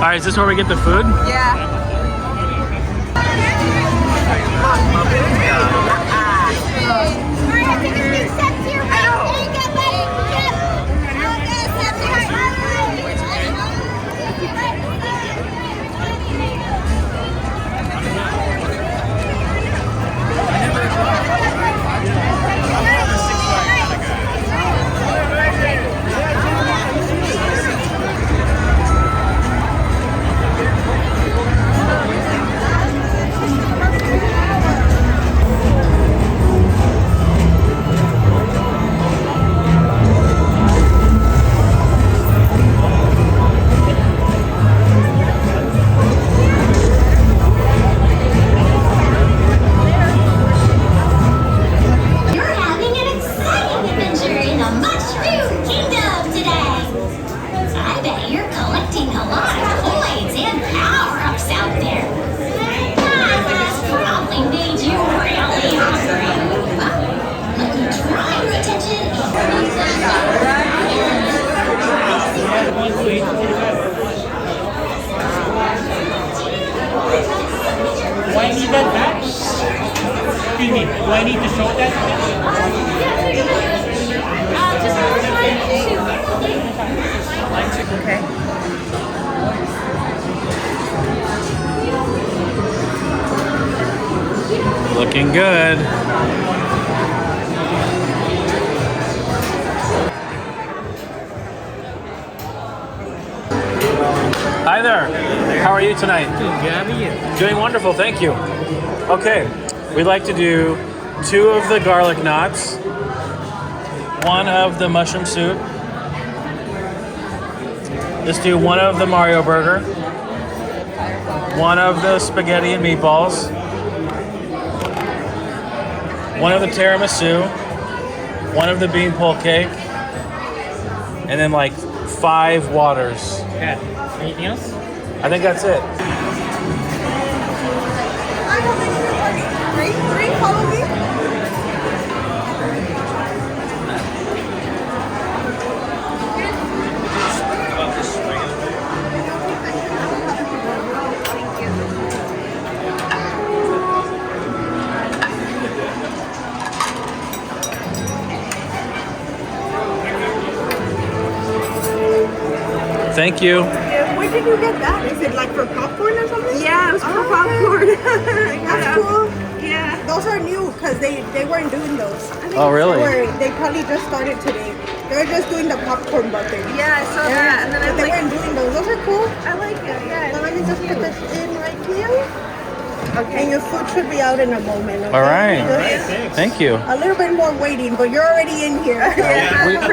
Alright, is this where we get the food? Yeah. Do I need to show that? Okay. Looking good. Hi there. How are you tonight? How are you? Doing wonderful, thank you. Okay, we'd like to do 2 of the garlic knots, 1 of the mushroom soup. Let's do 1 of the Mario burger, 1 of the spaghetti and meatballs, 1 of the tiramisu, 1 of the bean pole cake, and then like 5 waters. Yeah. Anything else? I think that's it. Three, follow me. Thank you. Where did you get that? Is it like for popcorn or something? Yeah, it was for popcorn. That's cool. Yeah. Those are new because they weren't doing those. Oh, really? They probably just started today. They're just doing the popcorn bucket. Yeah, I saw that. And then they weren't doing those. Those are cool. I like it. Yeah. So let me just put this in right here. Okay. And your food should be out in a moment. Okay? All right. Thank you. A little bit more waiting, but you're already in here.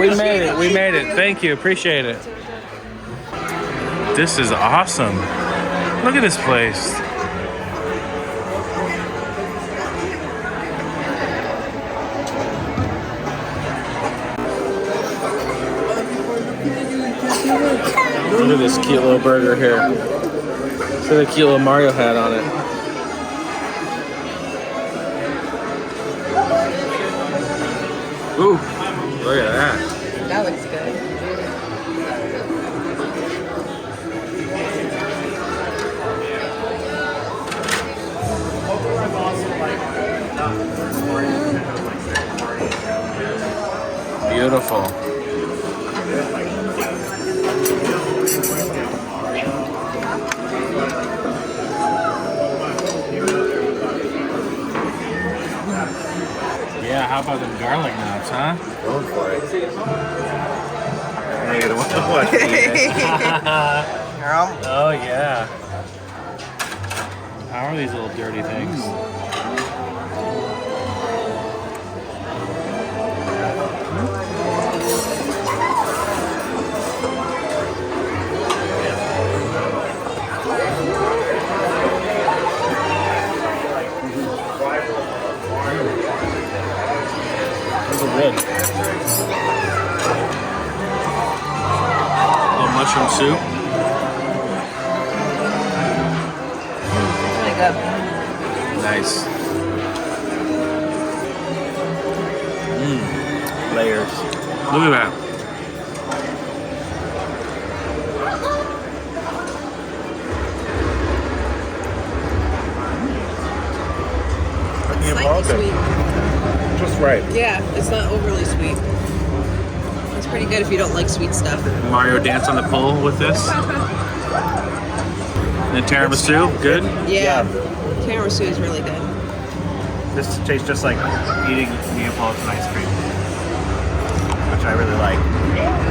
We made it. We made it. Thank you. Appreciate it. This is awesome. Look at this place. Look at this cute little burger here. Look at the cute little Mario hat on it. Ooh, look at that. That looks good. Beautiful. Yeah, how about them garlic knots, huh? Going for it. Hey, oh yeah. How are these little dirty things? Good. Little mushroom soup. Really good. Nice. Layers. Look at that. sweet. Just right. Yeah, it's not overly sweet. It's pretty good if you don't like sweet stuff. Mario dance on the pole with this. And tiramisu, good. Yeah. Tiramisu is really good. This tastes just like eating Neapolitan ice cream, which I really like.